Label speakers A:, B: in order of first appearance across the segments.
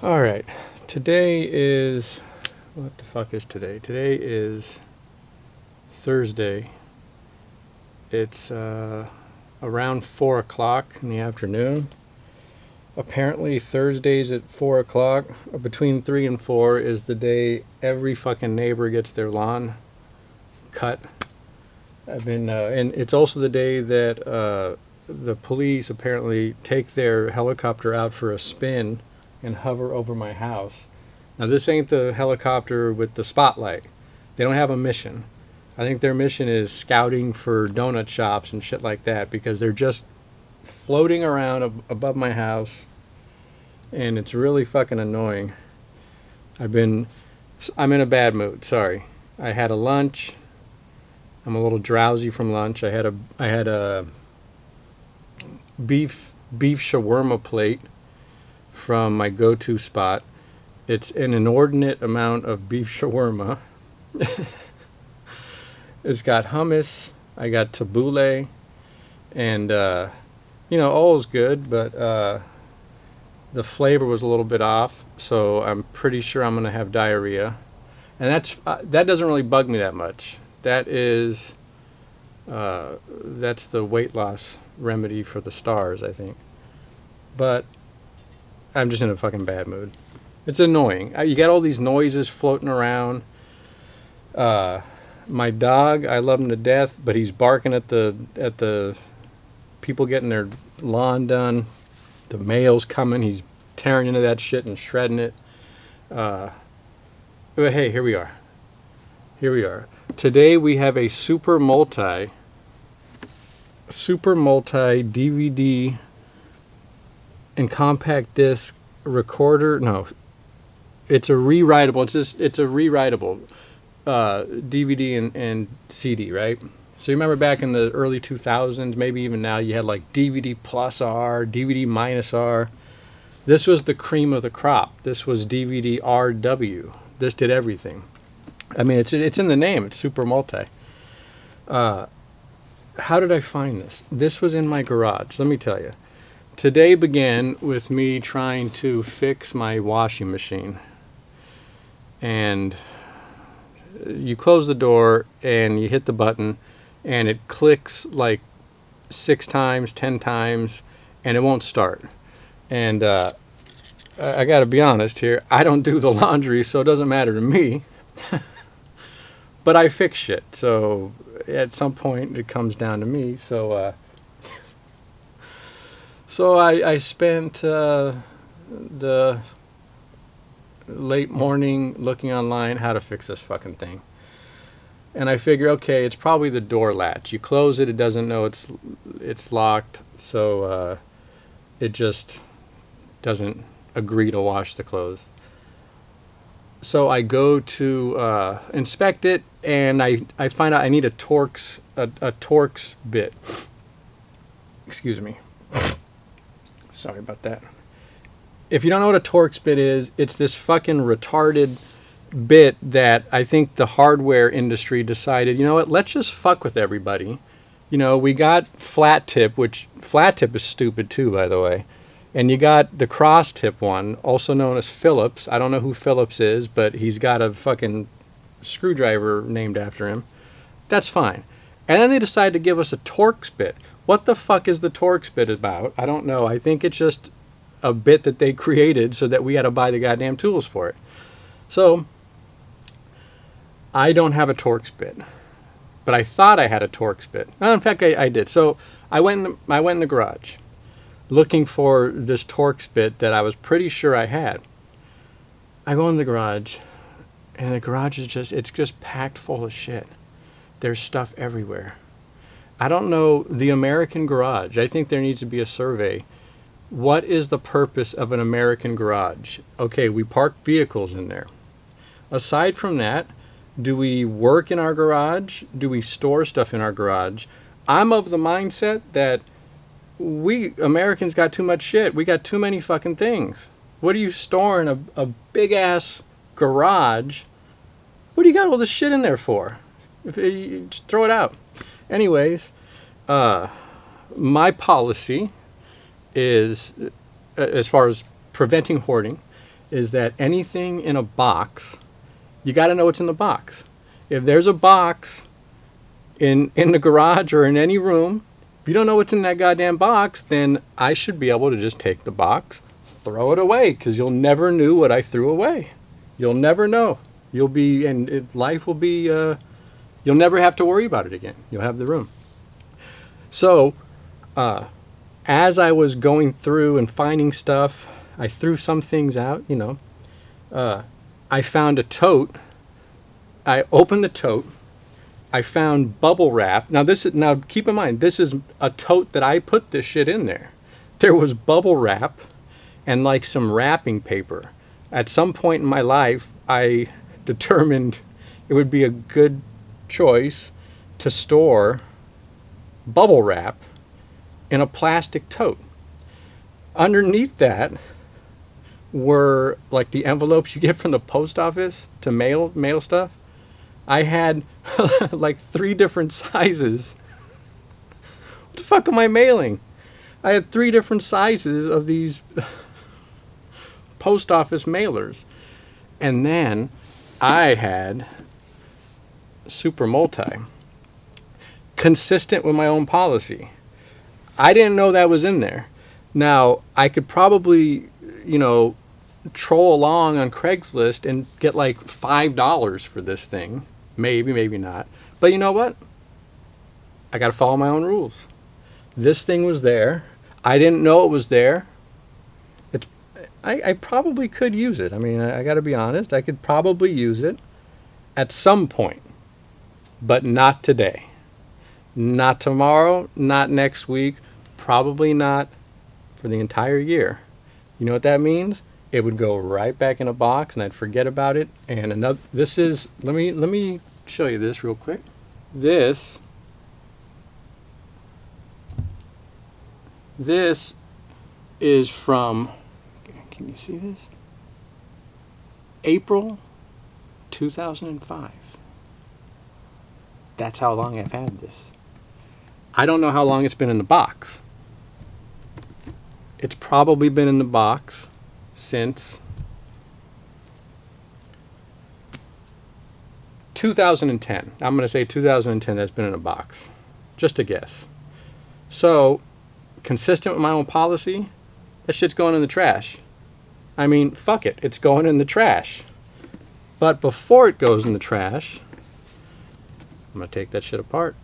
A: All right. Today is, what the fuck is today? Today is Thursday. It's around 4 o'clock in the afternoon. Apparently Thursdays at 4 o'clock, between 3 and 4, is the day every fucking neighbor gets their lawn cut. And it's also the day that the police apparently take their helicopter out for a spin and hover over my house. Now, this ain't the helicopter with the spotlight. They don't have a mission. I think their mission is scouting for donut shops and shit like that, because they're just floating around above my house, and it's really fucking annoying. I'm in a bad mood. Sorry. I had a lunch. I'm a little drowsy from lunch. I had a beef shawarma plate from my go-to spot. It's an inordinate amount of beef shawarma. It's got hummus. I got tabbouleh, and all is good, but the flavor was a little bit off. So I'm pretty sure I'm gonna have diarrhea, and that doesn't really bug me that much. That's the weight loss remedy for the stars, I think. But I'm just in a fucking bad mood. It's annoying. You got all these noises floating around. My dog, I love him to death, but he's barking at the people getting their lawn done. The mail's coming. He's tearing into that shit and shredding it. But hey, here we are. Today we have a super multi DVD and compact disc recorder. No, it's a rewritable. It's a rewritable DVD and CD, right? So you remember back in the early 2000s, maybe even now, you had like DVD plus R, DVD minus R. This was the cream of the crop. This was DVD RW. This did everything. I mean, it's in the name. It's super multi. How did I find this? This was in my garage. Let me tell you. Today began with me trying to fix my washing machine. And you close the door and you hit the button, and it clicks like 6 times, 10 times, and it won't start. And I got to be honest here. I don't do the laundry, so it doesn't matter to me. But I fix shit, so at some point it comes down to me. So I spent the late morning looking online how to fix this fucking thing. And I figure, okay, it's probably the door latch. You close it, it doesn't know it's locked, so it just doesn't agree to wash the clothes. So I go to inspect it, and I find out I need a Torx bit. Excuse me. Sorry about that. If you don't know what a Torx bit is, it's this fucking retarded bit that I think the hardware industry decided, you know what, let's just fuck with everybody. We got flat tip, which flat tip is stupid too, by the way. And you got the cross tip one, also known as Phillips. I don't know who Phillips is, but he's got a fucking screwdriver named after him. That's fine. And then they decide to give us a Torx bit. What the fuck is the Torx bit about? I don't know. I think it's just a bit that they created so that we had to buy the goddamn tools for it. So I don't have a Torx bit, but I thought I had a Torx bit. Well, in fact, I did. So I went in the garage looking for this Torx bit that I was pretty sure I had. I go in the garage, and the garage is just packed full of shit. There's stuff everywhere. I don't know the American garage. I think there needs to be a survey. What is the purpose of an American garage? Okay, we park vehicles in there. Aside from that, do we work in our garage? Do we store stuff in our garage? I'm of the mindset that we Americans got too much shit. We got too many fucking things. What are you storing a big ass garage? What do you got all this shit in there for? Just throw it out. Anyways, my policy is, as far as preventing hoarding, is that anything in a box, you got to know what's in the box. If there's a box in the garage or in any room, if you don't know what's in that goddamn box, then I should be able to just take the box, throw it away, because you'll never know what I threw away. You'll never know. Life will be, you'll never have to worry about it again. You'll have the room. So, as I was going through and finding stuff, I threw some things out, I found a tote. I opened the tote. I found bubble wrap. Now keep in mind, this is a tote that I put this shit in there. There was bubble wrap and like some wrapping paper. At some point in my life, I determined it would be a good choice to store bubble wrap in a plastic tote. Underneath that were like the envelopes you get from the post office to mail stuff. I had like 3 different sizes. What the fuck am I mailing? I had 3 different sizes of these post office mailers. And then I had super multi. Consistent with my own policy. I didn't know that was in there. Now, I could probably, troll along on Craigslist and get like $5 for this thing. Maybe, maybe not. But you know what? I got to follow my own rules. This thing was there. I didn't know it was there. I probably could use it. I mean, I got to be honest. I could probably use it at some point. But not today. Not tomorrow. Not next week. Probably not for the entire year. You know what that means? It would go right back in a box and I'd forget about it. And let me show you this real quick. This is from, can you see this? April 2005. That's how long I've had this. I don't know how long it's been in the box. It's probably been in the box since 2010. I'm going to say 2010 that's been in a box. Just a guess. So, consistent with my own policy, that shit's going in the trash. I mean, fuck it. It's going in the trash. But before it goes in the trash, I'm going to take that shit apart.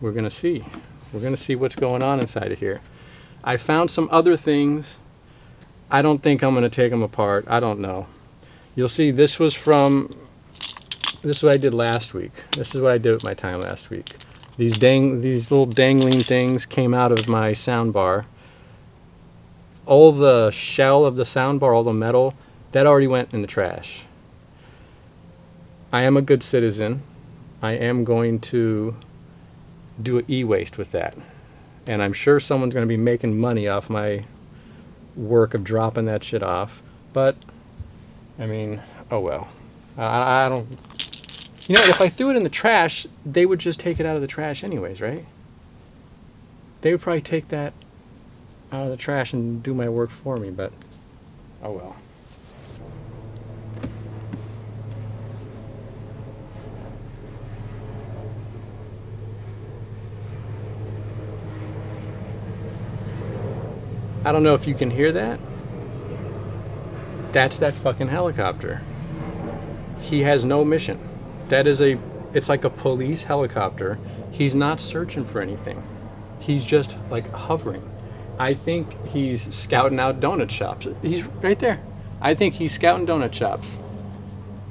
A: We're going to see. We're going to see what's going on inside of here. I found some other things. I don't think I'm going to take them apart. I don't know. You'll see this is what I did last week. This is what I did with my time last week. These little dangling things came out of my sound bar. All the shell of the sound bar, all the metal, that already went in the trash. I am a good citizen. I am going to do an e-waste with that. And I'm sure someone's going to be making money off my work of dropping that shit off. But, I mean, oh well. I don't... if I threw it in the trash, they would just take it out of the trash anyways, right? They would probably take that out of the trash and do my work for me, but oh well. I don't know if you can hear that. That's that fucking helicopter. He has no mission. It's like a police helicopter. He's not searching for anything. He's just like hovering. I think he's scouting out donut shops. He's right there. I think he's scouting donut shops.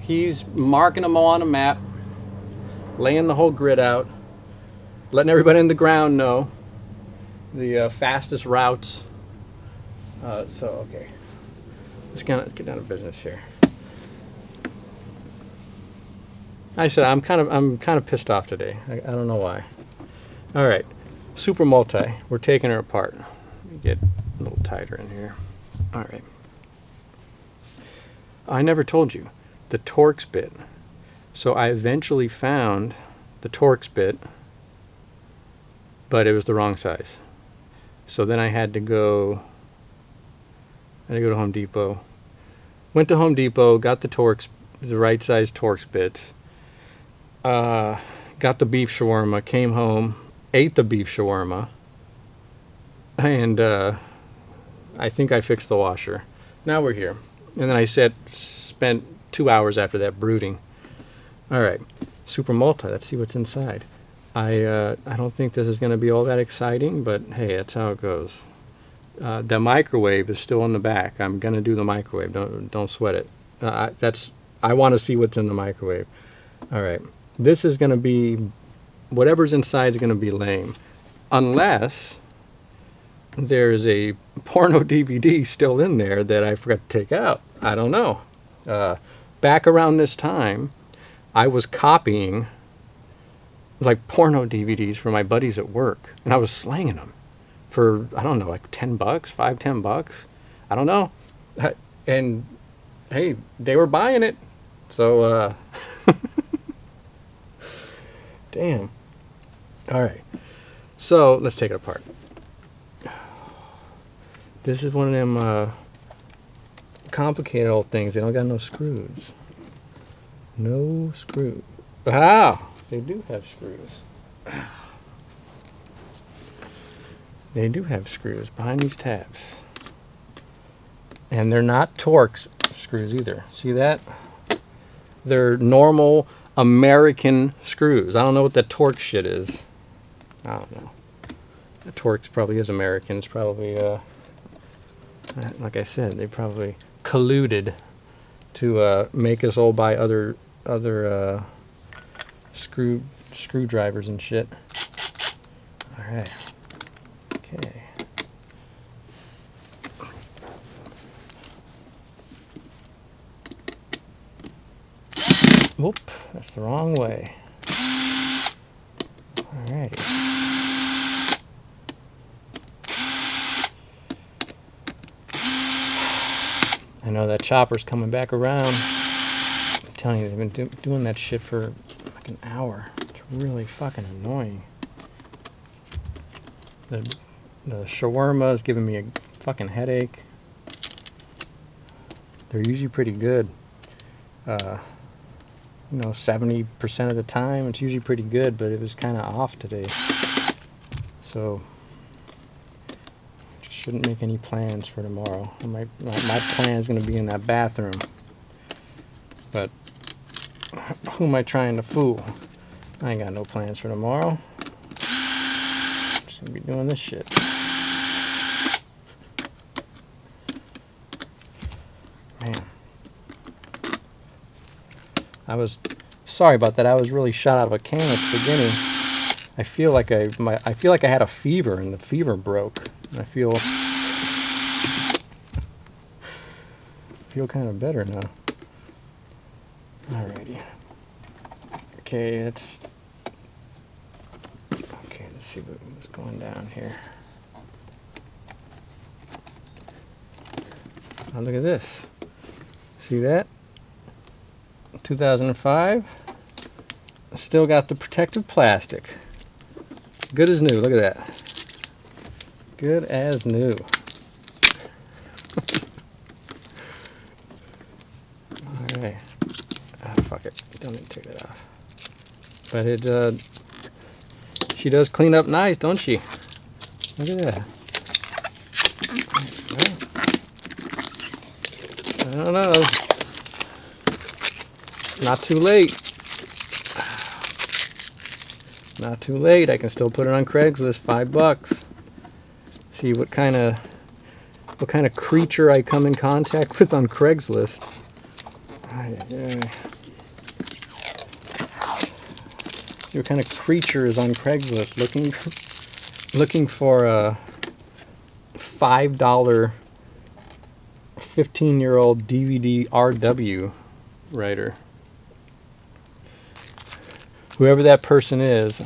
A: He's marking them all on a map, laying the whole grid out, letting everybody in the ground know the fastest routes. Okay. Let's get down to business here. I said I'm kind of pissed off today. I don't know why. All right, super multi. We're taking her apart. Let me get a little tighter in here. All right. I never told you the Torx bit. So I eventually found the Torx bit, but it was the wrong size. So then I had to go to Home Depot, Went to Home Depot, got the Torx, the right size Torx bits. Got the beef shawarma, came home, ate the beef shawarma, and I think I fixed the washer. Now we're here. And then I spent 2 hours after that brooding. All right, Super Multi, let's see what's inside. I don't think this is going to be all that exciting, but hey, that's how it goes. The microwave is still in the back. I'm going to do the microwave. Don't sweat it. I want to see what's in the microwave. All right. This is going to be, whatever's inside is going to be lame. Unless there's a porno DVD still in there that I forgot to take out. I don't know. Back around this time, I was copying like porno DVDs for my buddies at work, and I was slanging them for, I don't know, like $10, $5-10. I don't know. And hey, they were buying it. So, damn. All right. So let's take it apart. This is one of them complicated old things. They don't got no screws. No screws. Ah, they do have screws. They do have screws behind these tabs. And they're not Torx screws either. See that? They're normal American screws. I don't know what that Torx shit is. I don't know. The Torx probably is American. It's probably, like I said, they probably colluded to make us all buy other screwdrivers and shit. All right. Okay. Whoop, that's the wrong way. Alrighty. I know that chopper's coming back around. I'm telling you, they've been doing that shit for like an hour. It's really fucking annoying. The shawarma is giving me a fucking headache. They're usually pretty good. You know, 70% of the time it's usually pretty good, but it was kind of off today. So just shouldn't make any plans for tomorrow. My plan is going to be in that bathroom. But who am I trying to fool? I ain't got no plans for tomorrow. Just going to be doing this shit. Man. I was sorry about that. I was really shot out of a cannon at the beginning. I feel like I had a fever and the fever broke. And I feel kind of better now. Alrighty. Okay, let's see what's going down here. Oh, look at this. See that? 2005. Still got the protective plastic. Good as new. Look at that. Good as new. Alright. Ah, fuck it. Don't need to take that off. But it, she does clean up nice, don't she? Look at that. I don't know. Not too late. Not too late. I can still put it on Craigslist. $5. See what kind of creature I come in contact with on Craigslist. See what kind of creature is on Craigslist looking for a $5 15-year-old DVD RW writer. Whoever that person is,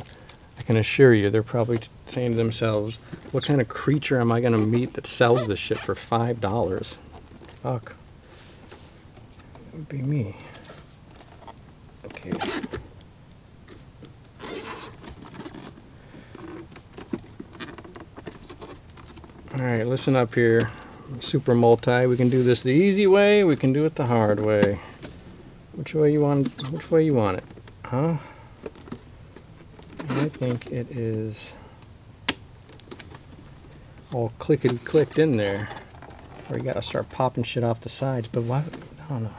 A: I can assure you, they're probably saying to themselves, what kind of creature am I going to meet that sells this shit for $5? Fuck. It would be me. Okay. Alright, listen up here, Super multi. We can do this the easy way. We can do it the hard way. Which way you want? Which way you want it? Huh? I think it is all clickety clicked in there. Or you gotta start popping shit off the sides. But why? No, no.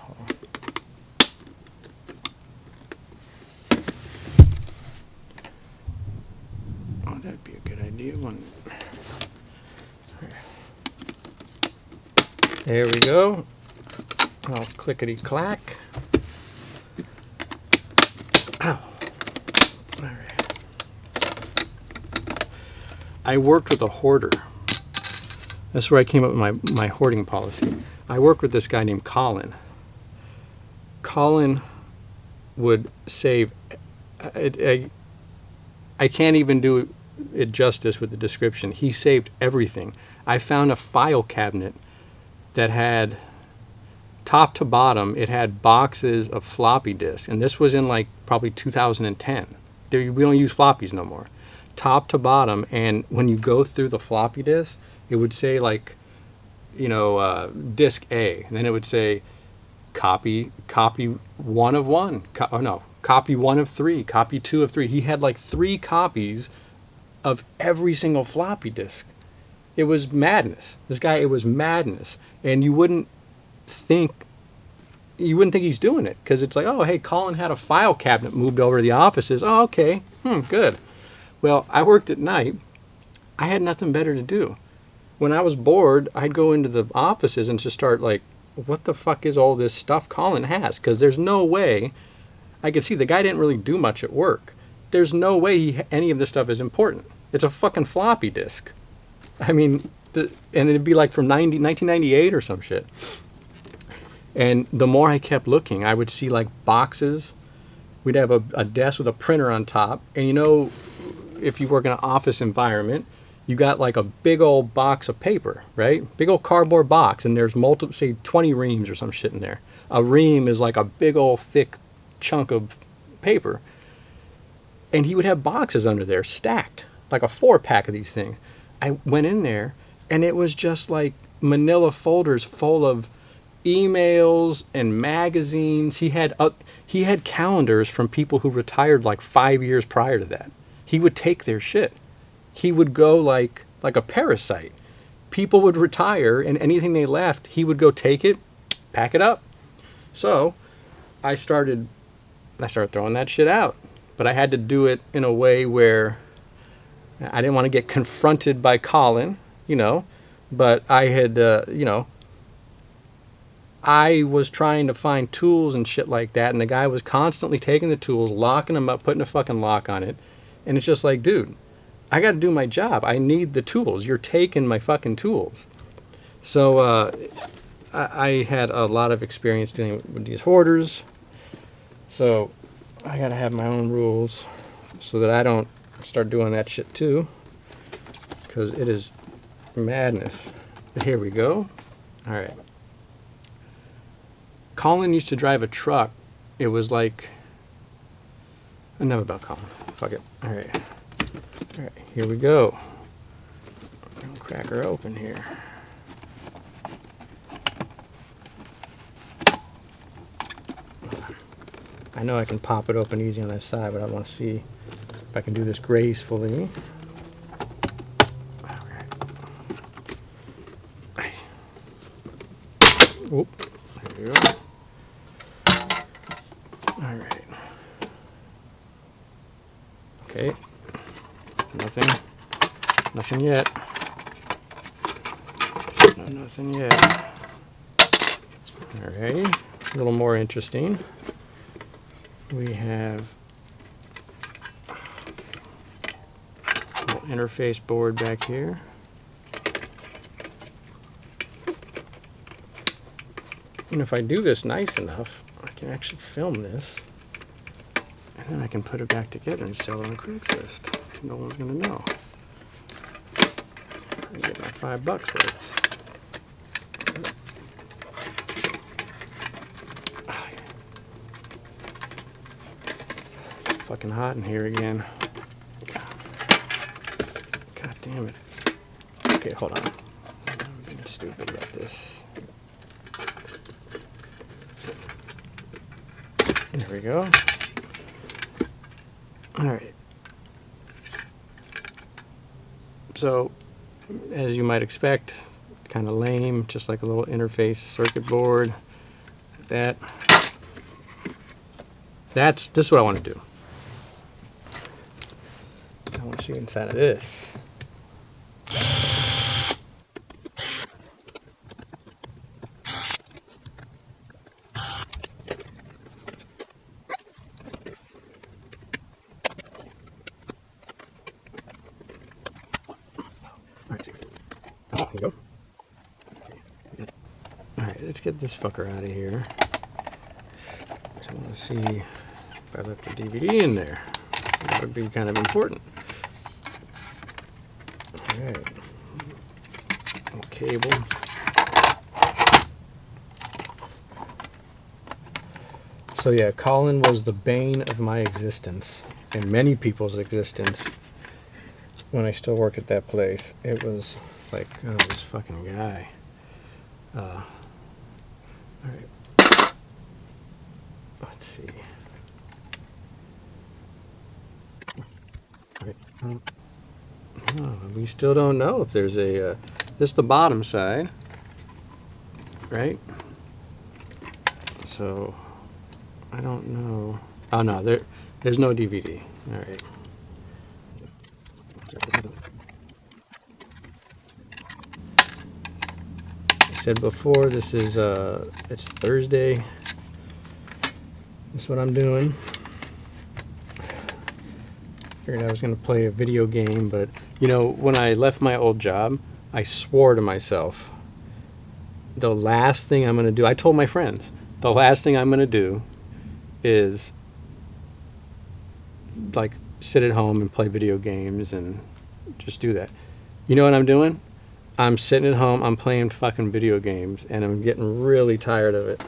A: Oh, that'd be a good idea, wouldn't it? There we go. All clickety clack. Ow. All right. I worked with a hoarder. That's where I came up with my hoarding policy. I worked with this guy named Colin. Colin would save. I can't even do it justice with the description. He saved everything. I found a file cabinet that had, top to bottom, it had boxes of floppy disks. And this was in like probably 2010. We don't use floppies no more. Top to bottom, and when you go through the floppy disk, it would say like, you know, disk A. And then it would say copy 1 of 1. Copy 1 of 3, copy 2 of 3. He had like 3 copies of every single floppy disk. It was madness. This guy, it was madness. And you wouldn't think he's doing it, because it's like, oh, hey, Colin had a file cabinet moved over to the offices. Oh, okay, good. Well, I worked at night. I had nothing better to do. When I was bored, I'd go into the offices and just start like, what the fuck is all this stuff Colin has? Because there's no way, I could see the guy didn't really do much at work. There's no way any of this stuff is important. It's a fucking floppy disk. I mean, and it'd be like from 1998 or some shit. And the more I kept looking, I would see like boxes. We'd have a desk with a printer on top. And you know, if you work in an office environment, you got like a big old box of paper, right? Big old cardboard box. And there's multiple, say 20 reams or some shit in there. A ream is like a big old thick chunk of paper. And he would have boxes under there stacked, like a 4-pack of these things. I went in there, and it was just like manila folders full of emails and magazines. He had calendars from people who retired like 5 years prior to that. He would take their shit. He would go like a parasite. People would retire, and anything they left, he would go take it, pack it up. So I started throwing that shit out. But I had to do it in a way where I didn't want to get confronted by Colin, you know, but I had, you know, I was trying to find tools and shit like that, and the guy was constantly taking the tools, locking them up, putting a fucking lock on it, and it's just like, dude, I got to do my job. I need the tools. You're taking my fucking tools. So I had a lot of experience dealing with these hoarders, so I got to have my own rules so that I don't start doing that shit too, because it is madness. But here we go. All right. Colin used to drive a truck. It was like, enough about Colin. Fuck it. All right. All right. Here we go. I'll crack her open here. I know I can pop it open easy on that side, but I want to see if I can do this gracefully. Oop, there you go. All right. Okay. Nothing yet. No, nothing yet. All right. A little more interesting. We have a little interface board back here. And if I do this nice enough, I can actually film this, and then I can put it back together and sell it on Craigslist. No one's gonna know. I get my $5 worth. It's fucking hot in here again. God damn it. Okay, hold on. stupid about this. There we go. All right. So, as you might expect, kind of lame, just like a little interface circuit board. This is what I want to do. I want to see inside of this. There we go. Alright, let's get this fucker out of here. I want to see if I left the DVD in there. That would be kind of important. Alright. Cable. So yeah, Colin was the bane of my existence, and many people's existence, when I still worked at that place. It was like, oh, this fucking guy. Alright. Let's see. Oh, we still don't know if there's a, this is the bottom side, right? So, I don't know. Oh no, there's no DVD. Alright. I said before, this is, it's Thursday. That's what I'm doing. Figured I was going to play a video game, but, you know, when I left my old job, I swore to myself, the last thing I'm going to do, I told my friends, the last thing I'm going to do is, like, sit at home and play video games and just do that. You know what I'm doing? I'm sitting at home, I'm playing fucking video games, and I'm getting really tired of it.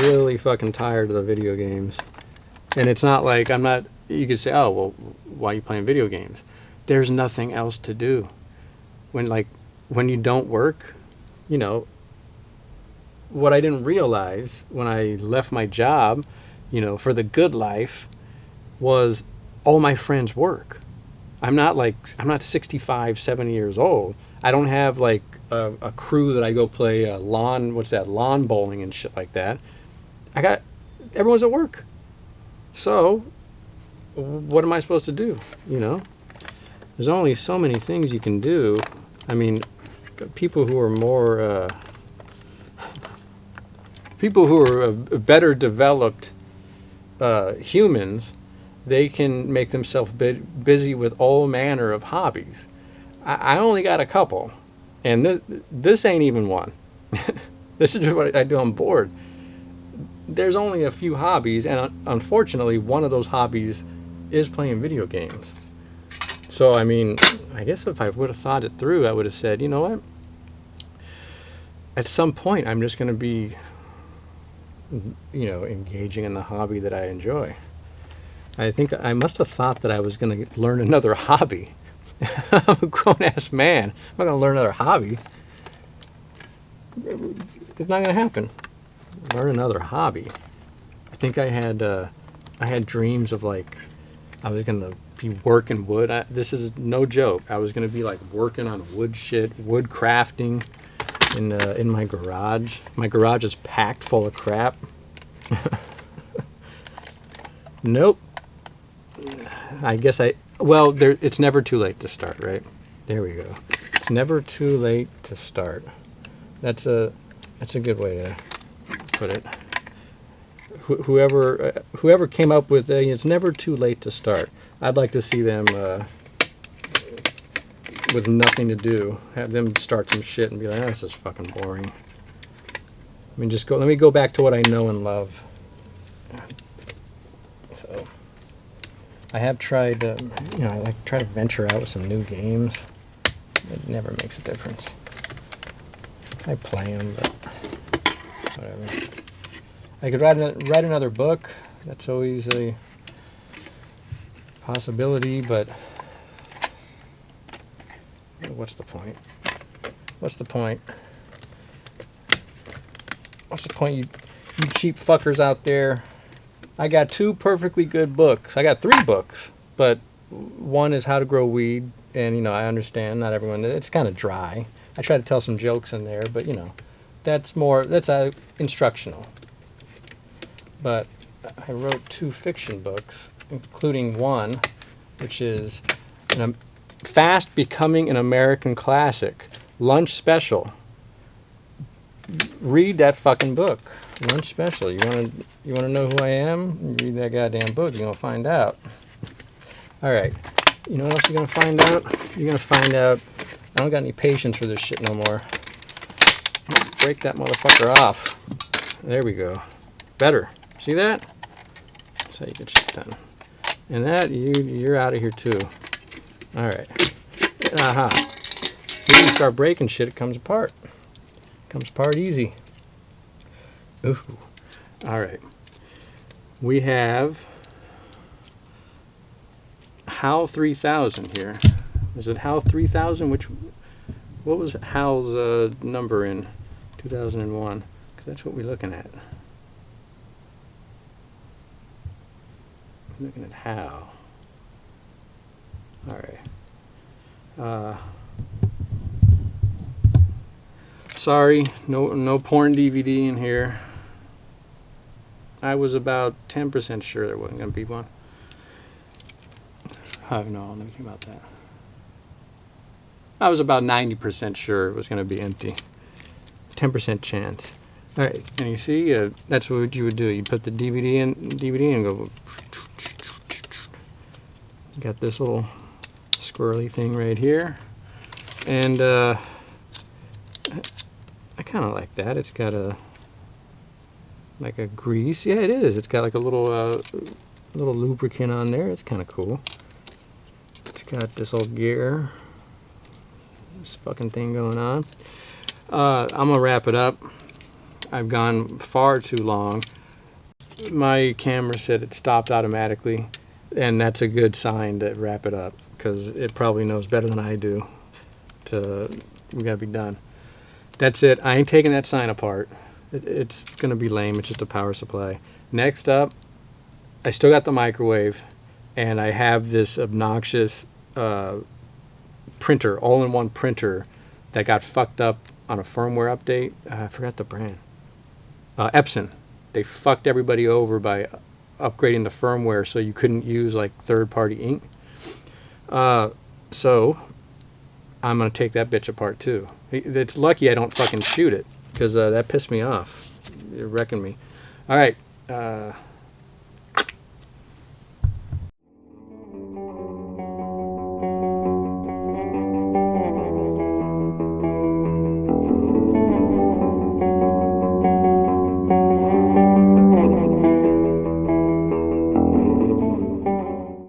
A: Really fucking tired of the video games. And it's not like I'm not, you could say, oh, well, why are you playing video games? There's nothing else to do. When you don't work, you know, what I didn't realize when I left my job, you know, for the good life, was all my friends work. I'm not 65, 70 years old. I don't have like a crew that I go play lawn bowling and shit like that. Everyone's at work. So, what am I supposed to do? You know, there's only so many things you can do. I mean, people who are better developed humans, they can make themselves busy with all manner of hobbies. I only got a couple, and this ain't even one. This is just what I do on board. There's only a few hobbies, and unfortunately, one of those hobbies is playing video games. So, I mean, I guess if I would have thought it through, I would have said, you know what? At some point, I'm just going to be, you know, engaging in the hobby that I enjoy. I think I must have thought that I was going to learn another hobby. I'm a grown-ass man. I'm not going to learn another hobby. It's not going to happen. Learn another hobby. I think I had dreams of, like, I was going to be working wood. This is no joke. I was going to be, like, working on wood shit, wood crafting in my garage. My garage is packed full of crap. Nope. I guess it's never too late to start, right? There we go. It's never too late to start. That's a good way to put it. Whoever came up with it's never too late to start. I'd like to see them with nothing to do, have them start some shit and be like, oh, this is fucking boring. I mean, let me go back to what I know and love. So, I have tried, you know, I try to venture out with some new games. It never makes a difference. I play them, but whatever. I could write another book. That's always a possibility, but what's the point? What's the point? What's the point, you cheap fuckers out there? I got 2 perfectly good books. I got 3 books, but one is How to Grow Weed, and you know, I understand not everyone. It's kind of dry. I try to tell some jokes in there, but you know, that's instructional. But I wrote 2 fiction books, including one, which is Fast Becoming an American Classic, Lunch Special. Read that fucking book. Lunch Special. You wanna know who I am? Read that goddamn book. You're gonna find out. All right. You know what else you're gonna find out? You're gonna find out. I don't got any patience for this shit no more. Break that motherfucker off. There we go. Better. See that? That's how you get shit done. And that you're out of here too. All right. Aha. See, when you start breaking shit, it comes apart. Comes apart easy. Ooh. All right. We have HAL 3000 here. Is it HAL 3000? What was HAL's number in 2001? Because that's what we're looking at. We're looking at HAL. All right. Sorry, no porn DVD in here. I was about 10% sure there wasn't going to be one. I have no anything about that. I was about 90% sure it was going to be empty. 10% chance. All right, and you see, that's what you would do. You put the DVD and go. You got this little squirrely thing right here, and I kind of like that. It's got like a grease. Yeah, it is. It's got like a little lubricant on there. It's kind of cool. It's got this old gear. This fucking thing going on. I'm gonna wrap it up. I've gone far too long. My camera said it stopped automatically, and that's a good sign to wrap it up, because it probably knows better than I do. We gotta be done. That's it. I ain't taking that sign apart. It's gonna be lame. It's just a power supply. Next up, I still got the microwave, and I have this obnoxious printer, all-in-one printer that got fucked up on a firmware update. I forgot the brand. Epson. They fucked everybody over by upgrading the firmware so you couldn't use like third-party ink. So I'm gonna take that bitch apart too. It's lucky I don't fucking shoot it, because that pissed me off. You're wrecking me. All right.